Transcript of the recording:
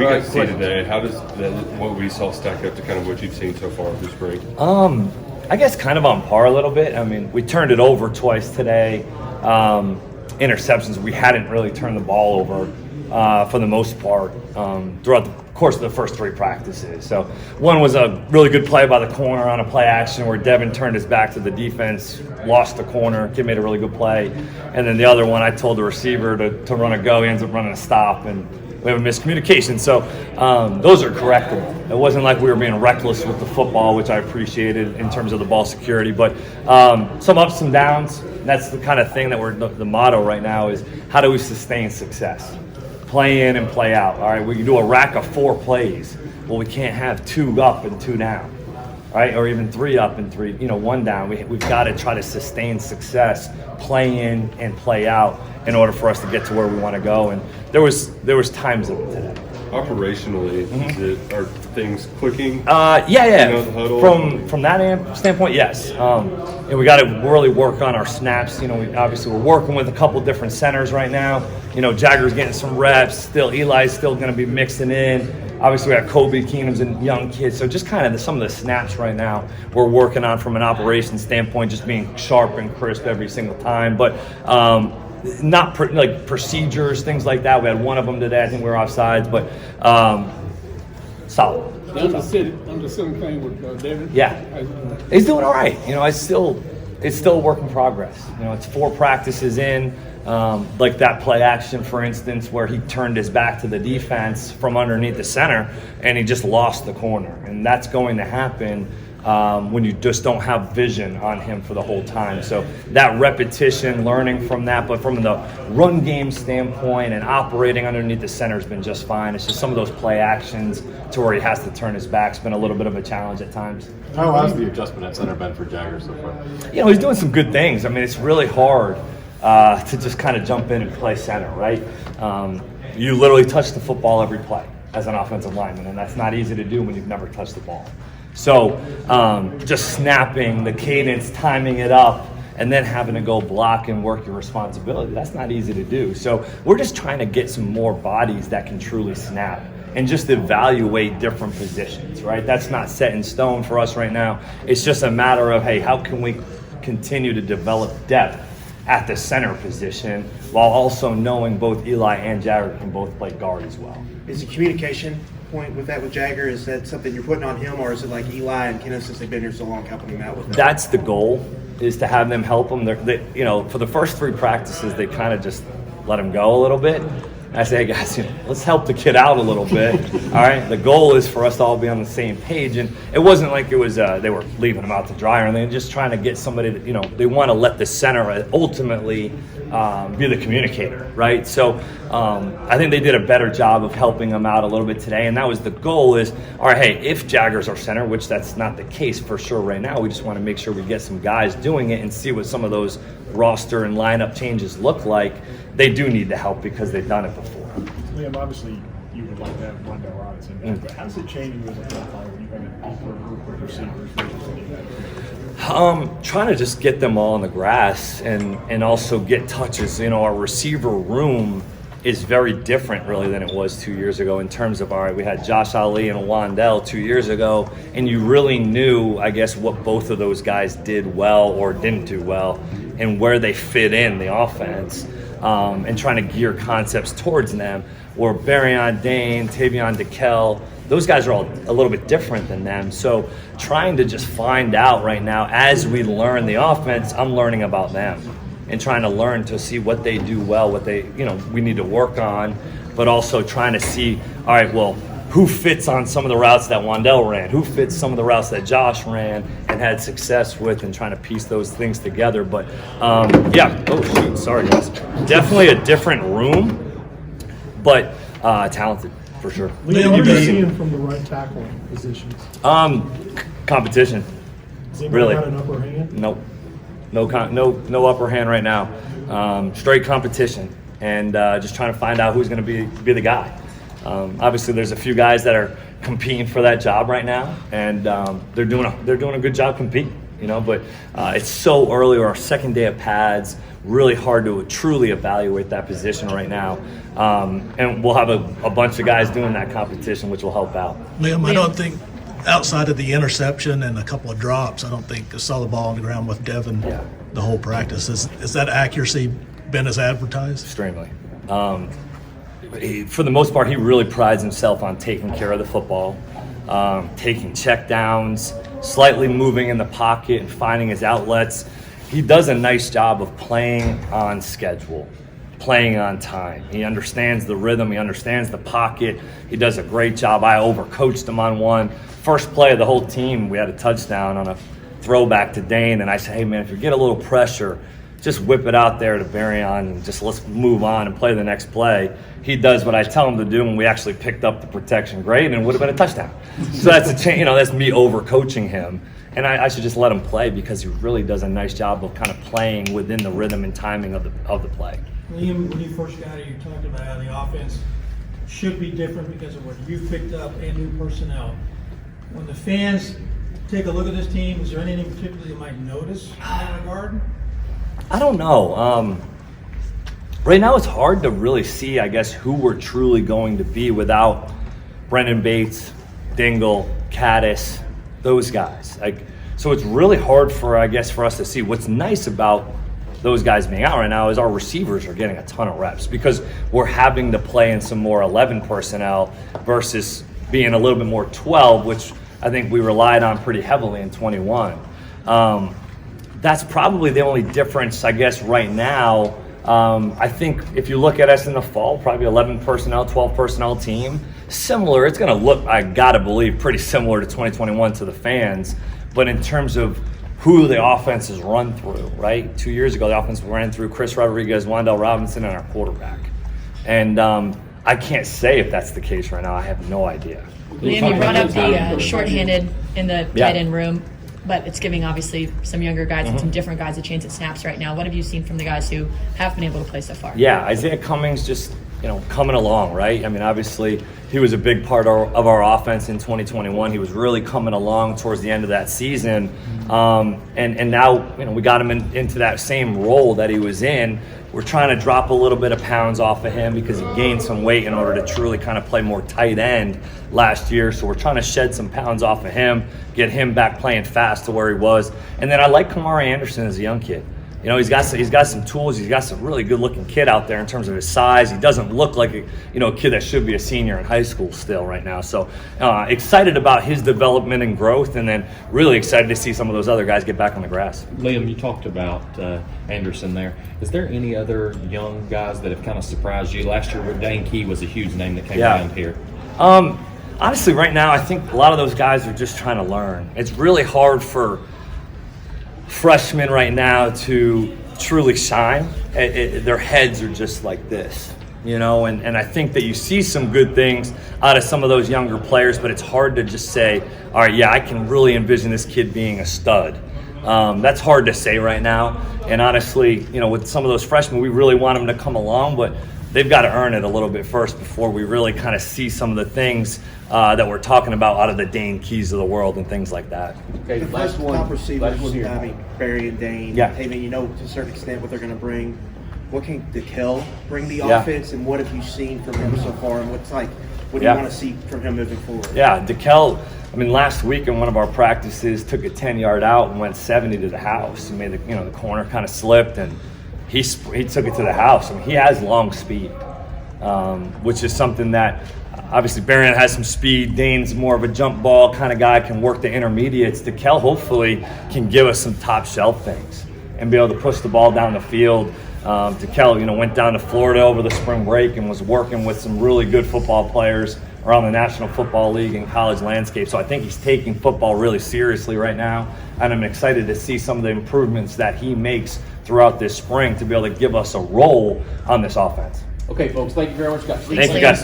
we got to see today. How does what we saw stack up to kind of what you've seen so far this spring? I guess kind of on par a little bit. I mean, we turned it over twice today. Interceptions, we hadn't really turned the ball over for the most part throughout the course of the first 3 practices. So one was a really good play by the corner on a play action where Devin turned his back to the defense, lost the corner, kid made a really good play. And then the other one, I told the receiver to run a go, he ends up running a stop, and we have a miscommunication. So those are correctable. It wasn't like we were being reckless with the football, which I appreciated in terms of the ball security. But some ups, some downs. That's the kind of thing that the motto right now is, how do we sustain success? Play in and play out. All right, we can do a rack of 4 plays. Well, we can't have 2 up and 2 down. All right, or even 3 up and 3, 1 down. We've got to try to sustain success, play in and play out in order for us to get to where we want to go. And there was times of it today. Operationally, are things clicking? Yeah. The huddle? From that standpoint, yes. And we got to really work on our snaps. We're working with a couple different centers right now. Jagger's getting some reps. Still, Eli's still going to be mixing in. Obviously, we have Kobe, Keenum's and young kids. So just kind of some of the snaps right now we're working on from an operations standpoint, just being sharp and crisp every single time. But not like procedures, things like that. We had one of them today. I think we were offsides, but solid. I'm just sitting playing with David. Yeah, he's doing all right. It's still a work in progress. It's 4 practices in. Like that play action, for instance, where he turned his back to the defense from underneath the center, and he just lost the corner. And that's going to happen when you just don't have vision on him for the whole time. So that repetition, learning from that, but from the run game standpoint and operating underneath the center has been just fine. It's just some of those play actions to where he has to turn his back has been a little bit of a challenge at times. How has the adjustment at center been for Jagger so far? He's doing some good things. I mean, it's really hard to just kind of jump in and play center, right? You literally touch the football every play as an offensive lineman, and that's not easy to do when you've never touched the ball. So just snapping, the cadence, timing it up, and then having to go block and work your responsibility, that's not easy to do. So we're just trying to get some more bodies that can truly snap and just evaluate different positions, right? That's not set in stone for us right now. It's just a matter of, hey, how can we continue to develop depth at the center position while also knowing both Eli and Jagger can both play guard as well. Is the communication point with that with Jagger, is that something you're putting on him, or is it like Eli and Kenneth, since they've been here so long, helping him out with that? That's the goal, is to have them help him. For the first 3 practices, they kind of just let him go a little bit. I say, hey guys, let's help the kid out a little bit. All right, the goal is for us to all be on the same page, and it wasn't like it was they were leaving him out to dry, or they're just trying to get somebody that they want to let the center ultimately be the communicator, right? So I think they did a better job of helping him out a little bit today, and that was the goal. Is all right, hey, if Jagger's our center, which that's not the case for sure right now, we just want to make sure we get some guys doing it and see what some of those roster and lineup changes look like. They do need the help because they've done it before. Liam, obviously you would like to have Wendell Robinson back, but how does it change you as a profile when you have a deeper group of receivers versus any of that? Trying to just get them all on the grass and also get touches. Our receiver room is very different really than it was 2 years ago in terms of, all right, we had Josh Ali and Wandell 2 years ago, and you really knew, I guess, what both of those guys did well or didn't do well and where they fit in the offense. And trying to gear concepts towards them, or Barryon Dane, Tavion DeKell, those guys are all a little bit different than them. So trying to just find out right now, as we learn the offense, I'm learning about them and trying to learn to see what they do well, what they, we need to work on, but also trying to see, all right, well, who fits on some of the routes that Wandell ran, who fits some of the routes that Josh ran and had success with, and trying to piece those things together. But sorry guys. Definitely a different room, but talented for sure. Liam, what are you seeing from the right tackle positions? Competition. Has anybody Really. got an upper hand? Nope. No upper hand right now. Straight competition, and just trying to find out who's going to be the guy. Obviously, there's a few guys that are competing for that job right now, and they're doing a good job competing. you know, but it's so early, or our second day of pads, really hard to truly evaluate that position right now. And we'll have a bunch of guys doing that competition, which will help out. Liam, I don't think, outside of the interception and a couple of drops, I don't think I saw the ball on the ground with Devin the whole practice. Is that accuracy been as advertised? Extremely. For the most part, he really prides himself on taking care of the football, taking check downs, slightly moving in the pocket and finding his outlets. He does a nice job of playing on schedule, playing on time. He understands the rhythm. He understands the pocket. He does a great job. I overcoached him on one. First play of the whole team, we had a touchdown on a throwback to Dane, and I said, hey, man, if you get a little pressure, just whip it out there to Barryon and just let's move on and play the next play. He does what I tell him to do, and we actually picked up the protection great, and it would have been a touchdown. So that's that's me overcoaching him. And I should just let him play because he really does a nice job of kind of playing within the rhythm and timing of the play. Liam, when you first got here, you talked about how the offense should be different because of what you've picked up and new personnel. When the fans take a look at this team, is there anything particularly you might notice in that regard? I don't know. Right now it's hard to really see, I guess, who we're truly going to be without Brendan Bates, Dingle, Caddis, those guys. So it's really hard for us to see. What's nice about those guys being out right now is our receivers are getting a ton of reps because we're having to play in some more 11 personnel versus being a little bit more 12, which I think we relied on pretty heavily in 21. That's probably the only difference, I guess, right now. I think if you look at us in the fall, probably 11 personnel, 12 personnel team, similar. It's going to look, I got to believe, pretty similar to 2021 to the fans. But in terms of who the offense has run through, right? 2 years ago, the offense ran through Chris Rodriguez, Wandell Robinson, and our quarterback. And I can't say if that's the case right now. I have no idea. Liam, you brought up the shorthanded in the tight end room, but it's giving obviously some younger guys and some different guys a chance at snaps right now. What have you seen from the guys who have been able to play so far? Yeah, Isaiah Cummings just coming along, right? I mean, obviously he was a big part of our offense in 2021. He was really coming along towards the end of that season, and now we got him into that same role that he was in. We're trying to drop a little bit of pounds off of him because he gained some weight in order to truly kind of play more tight end last year. So we're trying to shed some pounds off of him, get him back playing fast to where he was. And then I like Kamari Anderson as a young kid. He's got some tools. He's got some really good-looking kid out there in terms of his size. He doesn't look like a kid that should be a senior in high school still right now. So excited about his development and growth, and then really excited to see some of those other guys get back on the grass. Liam, you talked about Anderson there. Is there any other young guys that have kind of surprised you? Last year, Dane Key was a huge name that came around here. Honestly, right now, I think a lot of those guys are just trying to learn. It's really hard for freshmen right now to truly shine. Their heads are just like this, and I think that you see some good things out of some of those younger players, but it's hard to just say, all right, yeah, I can really envision this kid being a stud. That's hard to say right now, and honestly, with some of those freshmen, we really want them to come along, but they've got to earn it a little bit first before we really kind of see some of the things that we're talking about out of the Dane Keys of the world and things like that. Okay, the first top receivers, Barry and Dane. Yeah. Hey, man, to a certain extent what they're going to bring. What can DeKel bring the offense, and what have you seen from him so far, and what do you want to see from him moving forward? Yeah, DeKel, last week in one of our practices, took a 10-yard out and went 70 to the house. He made the corner kind of slipped, and he took it to the house. He has long speed, which is something that obviously Barron has some speed. Dane's more of a jump ball kind of guy, can work the intermediates. DeKel hopefully can give us some top shelf things and be able to push the ball down the field. DeKel, went down to Florida over the spring break and was working with some really good football players around the National Football League and college landscape. So I think he's taking football really seriously right now, and I'm excited to see some of the improvements that he makes throughout this spring to be able to give us a role on this offense. Okay, folks, thank you very much, guys. Thank you, guys.